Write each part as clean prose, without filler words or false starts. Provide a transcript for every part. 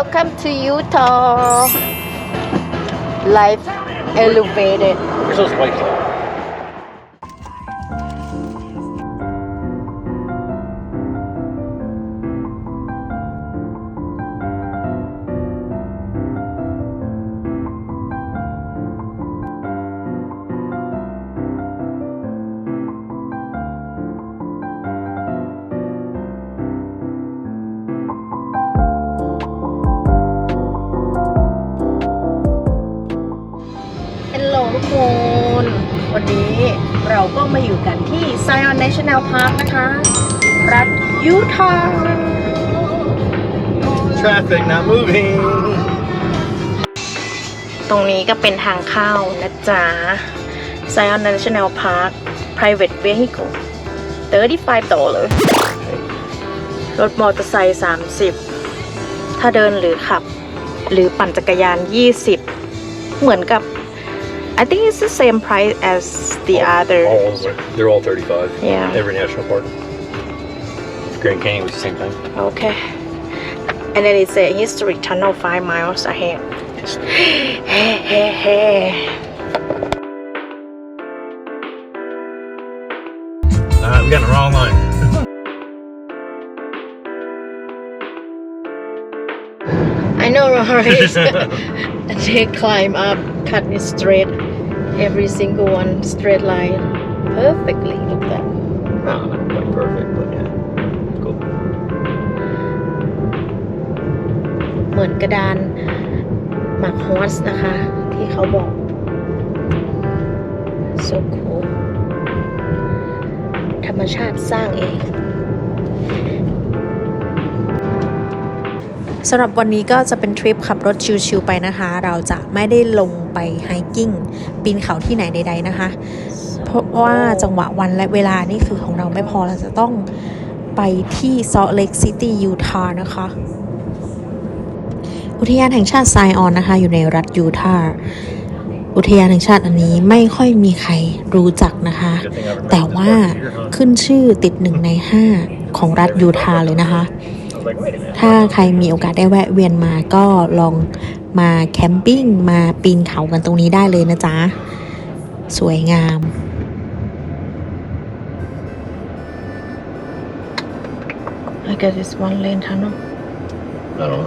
Welcome to Utah. Life elevated. Where's those lights at? Hello ทุกคนวันนี้เราก็มาอยู่กันที่ Zion National Park นะคะรัฐยูทาห์ Traffic not moving. ตรงนี้ก็เป็นทางเข้านะจ๊ะ Zion National Park Private Vehicle $35 รถมอเตอร์ไซค์30ถ้าเดินหรือขับหรือปั่นจักรยาน20เหมือนกับI think it's the same price as the other. They're all 35. Yeah. Every national park. Grand Canyon was the same thing. Okay. And then it's a historic tunnel 5 miles ahead. Hey, hey, hey. We got in the wrong line. I know, right? They climb up, cut it straight. Every single one straight line. Perfectly. Look at that. No, not quite perfect, but yeah. Cool. เหมือนกระดานหมากฮอสนะคะ ที่เขาบอก so cool ธรรมชาติสร้างเองสำหรับวันนี้ก็จะเป็นทริปขับรถชิลๆไปนะคะเราจะไม่ได้ลงไปไฮกิ้งปีนเขาที่ไหนใดๆนะคะเพราะว่าจังหวะวันและเวลานี่คือของเราไม่พอเราจะต้องไปที่ Salt Lake City ยูทาห์นะคะอุทยานแห่งชาติไซออนนะคะอยู่ในรัฐยูทาห์อุทยานแห่งชาติอันนี้ไม่ค่อยมีใครรู้จักนะคะแต่ว่าขึ้นชื่อติด1 ใน 5ของรัฐยูทาห์เลยนะคะถ้าใครมีโอกาสได้แวะเวียนมาก็ลองมาแคมปิ้งมาปีนเขากันตรงนี้ได้เลยนะจ๊ะสวยงาม I guess it's one lane tunnel. I don't know.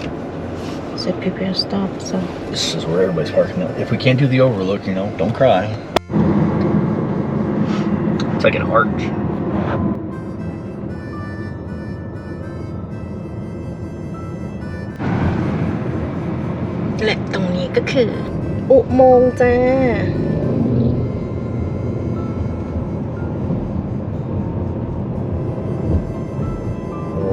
So people stop. So This is where everybody's parking now. If we can't do the overlook, don't cry. It's like an arch.และตรงนี้ก็คืออุโมงค์จ้าโอ้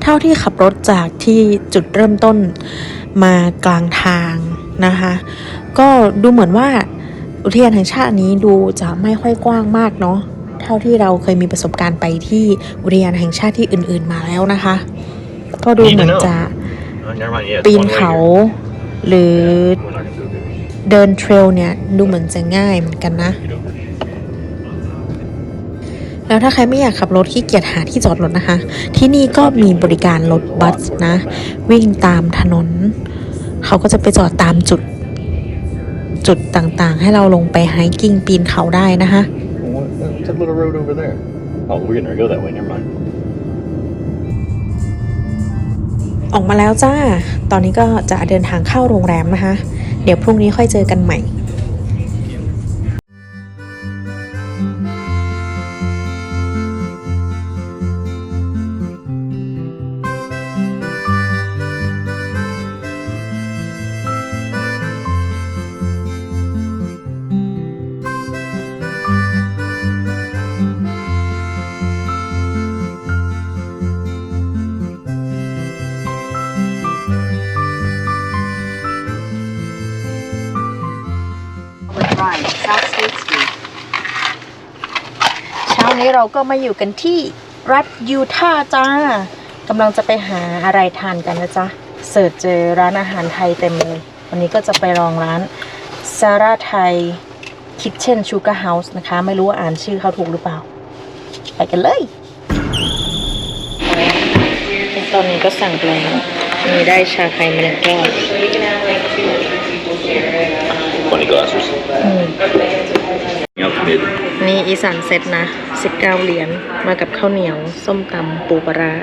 เท่าที่ขับรถจากที่จุดเริ่มต้นมากลางทางนะคะก็ดูเหมือนว่าอุทยานแห่งชาตินี้ดูจะไม่ค่อยกว้างมากเนาะเท่าที่เราเคยมีประสบการณ์ไปที่อุทยานแห่งชาติที่อื่นๆมาแล้วนะคะก็ดูเหมือนจะปีนเขาหรือเดินเทรลเนี่ยดูเหมือนจะง่ายเหมือนกันนะแล้วถ้าใครไม่อยากขับรถขี้เกียจหาที่จอดรถนะคะที่นี่ก็มีบริการรถบัสนะวิ่งตามถนนเขาก็จะไปจอดตามจุดต่างๆให้เราลงไปไฮกิ้งปีนเขาได้นะคะ That little road over there. Oh, we're gonna go that way. Never mind. ออกมาแล้วจ้าตอนนี้ก็จะเดินทางเข้าโรงแรมนะคะเดี๋ยวพรุ่งนี้ค่อยเจอกันใหม่เช้านี้เราก็มาอยู่กันที่รัฐยูทาห์จ้ากำลังจะไปหาอะไรทานกันนะจ๊ะเสิร์ชเจอร้านอาหารไทยเต็มเลยวันนี้ก็จะไปลองร้านซาร่าไทย Kitchen Sugar House นะคะ ไม่รู้ว่าอ่านชื่อเขาถูกหรือเปล่า ไปกันเลย ตอนนี้ก็สั่งไปแล้วมีได้ชาไทยมา1 แก้ว 20 glasses. Up to mid. นี่อีสานเซตนะ19 เหรียญมากับข้าวเหนียว ส้มตำปูปลาร้า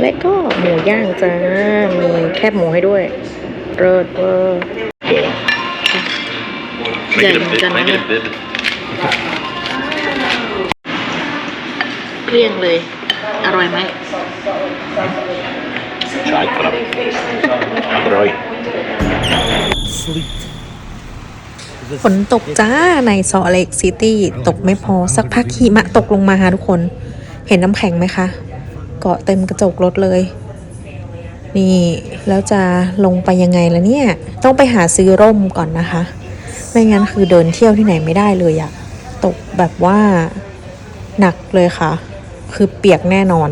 และก็หมูย่างจ้า มีแคบหมูให้ด้วยเลิศเวอร์ Make it a bit. Make it a bit. เกลี้ยงเลย อร่อยไหม Chai crab. Right. ฝนตกจ้าในซอลเลกซิตี้ตกไม่พอสักพักหิมะตกลงมาทุกคน เห็นน้ำแข็งไหมคะ เกาะเต็มกระจกรถเลย นี่แล้วจะลงไปยังไงล่ะเนี่ย ต้องไปหาซื้อร่มก่อนนะคะ ไม่งั้นคือเดินเที่ยวที่ไหนไม่ได้เลยอะตกแบบว่าหนักเลยค่ะ คือเปียกแน่นอน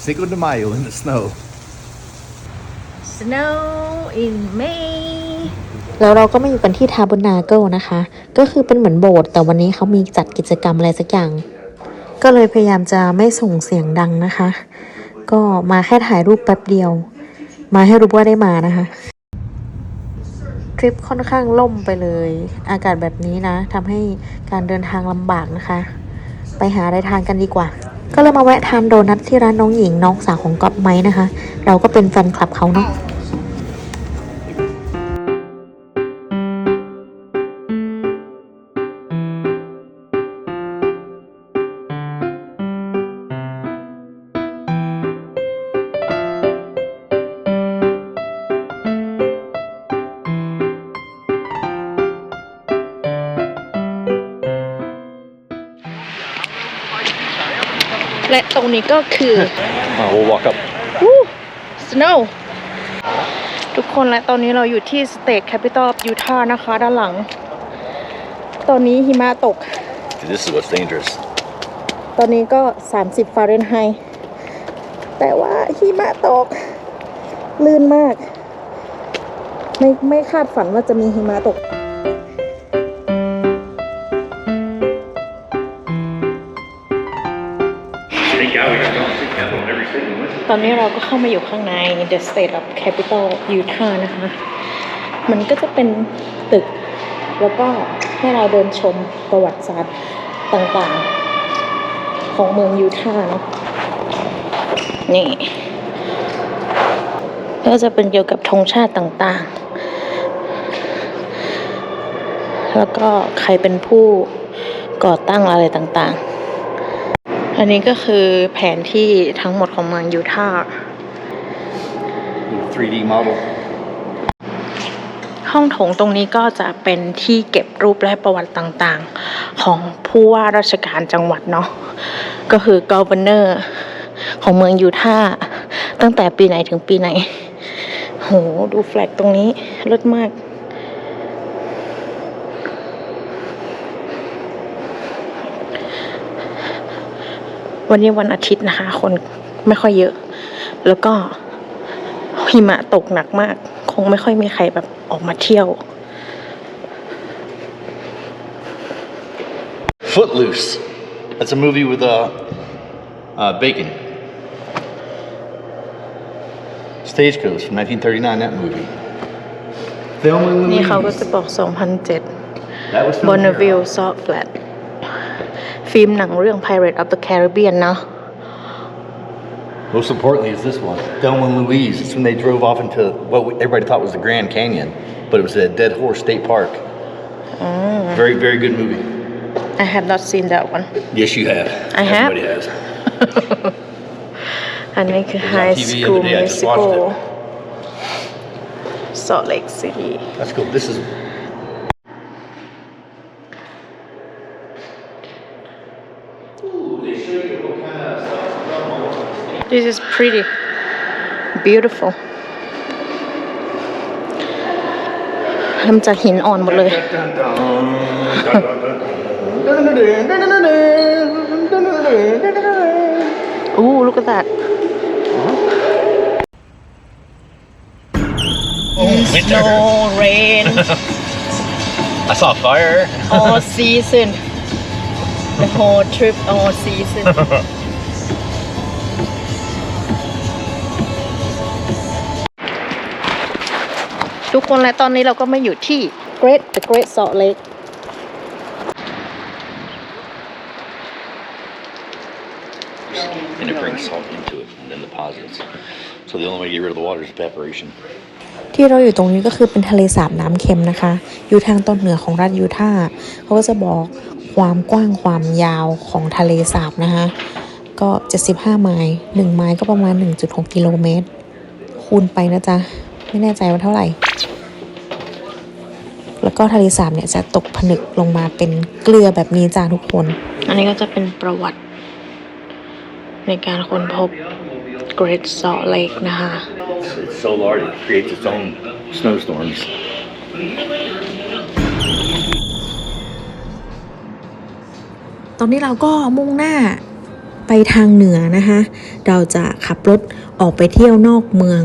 Cinco de Mayo in the snow. Snow in May แล้วเราก็มาอยู่กันที่ทาบุนาเกิลนะคะ ก็คือเป็นเหมือนโบสถ์แต่วันนี้เขามีจัดกิจกรรมอะไรสักอย่าง ก็เลยพยายามจะไม่ส่งเสียงดังนะคะ ก็มาแค่ถ่ายรูปแป๊บเดียว มาให้รู้ว่าได้มานะคะ ทริปค่อนข้างล่มไปเลย อากาศแบบนี้นะทำให้การเดินทางลำบากนะคะ ไปหาอะไรทานกันดีกว่า ก็เลยมาแวะทานโดนัทที่ร้านน้องหญิงน้องสาวของก๊อฟไม้นะคะ เราก็เป็นแฟนคลับเขาเนาะ และตรงนี้ก็คือ We'll walk up. Snow ทุกคนและตอนนี้เราอยู่ที่ State Capital of Utah นะคะด้านหลัง ตอนนี้หิมะตก Dude, this is what's dangerous. ตอนนี้ก็30 ฟาเรนไฮต์แต่ว่าหิมะตก ลื่นมาก ไม่คาดฝันว่าจะมีหิมะตก ตอนนี้เราก็เข้ามาอยู่ข้างใน The State of Capital Utah นะคะ มันก็จะเป็นตึก แล้วก็ให้เราเดินชมประวัติศาสตร์ต่างๆ ของเมืองยูทาห์เนาะ นี่ ก็จะเป็นเกี่ยวกับธงชาติต่างๆ แล้วก็ใครเป็นผู้ก่อตั้งอะไรต่างๆ อันนี้ก็คือแผนที่ทั้งหมดของเมืองยูทาห์ 3D model. ห้องโถงตรงนี้ก็จะเป็นที่เก็บรูปและประวัติต่างๆ ของผู้ว่าราชการจังหวัดเนาะ ก็คือ Governor ของเมืองยูทาห์ตั้งแต่ปีไหนถึงปีไหน โห ดูแฟลกตรงนี้เลิศมาก วันนี้วันอาทิตย์นะคะ คนไม่ค่อยเยอะ แล้วก็หิมะตกหนักมาก คงไม่ค่อยมีใครแบบออกมาเที่ยว Footloose. That's a movie with Bacon. Stagecoach from 1939. That movie. Thelma and นี่เขาก็ Louise. จะบอก That was 2007 filmed Bonneville here. Salt Flat ฟิล์มหนังเรื่อง Pirate of the Caribbean เนาะ Most importantly is this one. Thelma and Louise. It's when they drove off into what everybody thought was the Grand Canyon, but it was a Dead Horse State Park. Very, very good movie. I have not seen that one Yes, you have. I have? Everybody has. อันนี้คือ It was on High TV the School other day. I just Musical watched Salt Lake City That's cool. This is This is pretty beautiful ทำจากหินอ่อนหมดเลย Ooh, look at that. winter. No rain I saw fire. all season the whole trip all season ทุกคนและตอนนี้เราก็มาอยู่ที่ The Great Salt Lake And it brings salt into it and then deposits. So the only way to get rid of the water is evaporation. ที่เราอยู่ตรงนี้ก็คือเป็นทะเลสาบน้ำเค็มนะคะ อยู่ทางตอนเหนือของรัฐยูทาห์เขาก็จะบอกความกว้างความยาวของทะเลสาบนะคะ ก็75ไมล์1ไมล์ก็ประมาณ 1.6 กิโลเมตร คูณไปนะจ๊ะ ไม่แน่ใจว่าเท่าไหร่ แล้วก็ทะเลสาบเนี่ยจะตกผนึกลงมาเป็นเกลือแบบนี้จ้าทุกคน อันนี้ก็จะเป็นประวัติในการค้นพบ Great Salt Lake นะคะ It's so large it creates its own snowstorms. ตอนนี้เราก็มุ่งหน้าไปทางเหนือนะคะ เราจะขับรถออกไปเที่ยวนอกเมือง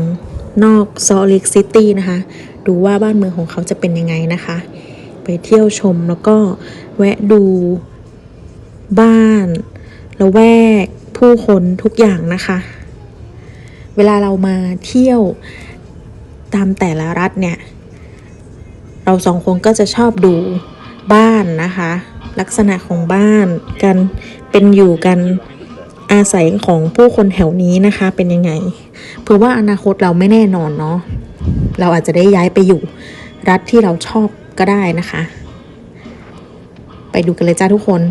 นอก Salt Lake City นะคะ ดูว่าบ้านเมืองของเขาจะเป็นยังไงนะคะ ไปเที่ยวชมแล้วก็แวะดูบ้านละแวกผู้คนทุกอย่างนะคะ เวลาเรามาเที่ยวตามแต่ละรัฐเนี่ย เราสองคนก็จะชอบดูบ้านนะคะ ลักษณะของบ้านกันเป็นอยู่กันอาศัยของผู้คนแถวนี้นะคะเป็นยังไงเผื่อว่าอนาคตเราไม่แน่นอนเนาะเราอาจจะได้ย้ายไปอยู่รัฐที่เราชอบก็ได้นะคะ ไปดูกันเลยจ้าทุกคน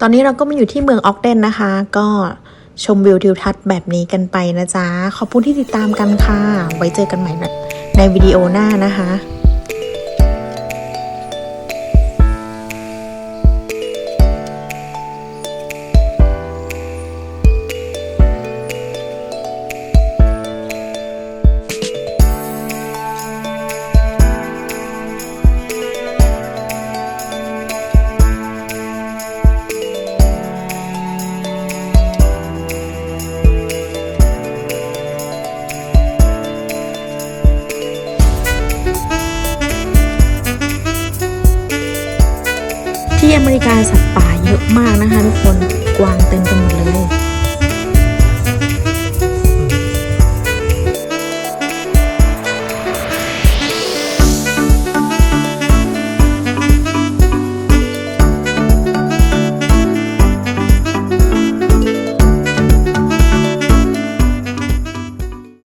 ตอนนี้เราก็มาอยู่ที่เมืองออกเดนนะคะ ก็ชมวิวทิวทัศน์แบบนี้กันไปนะจ๊ะขอบคุณที่ติดตามกันค่ะไว้เจอกันใหม่ในวิดีโอหน้านะคะที่อเมริกาสัตว์ป่าเยอะมากนะคะทุกคนกวางเต็มไปหมดเลย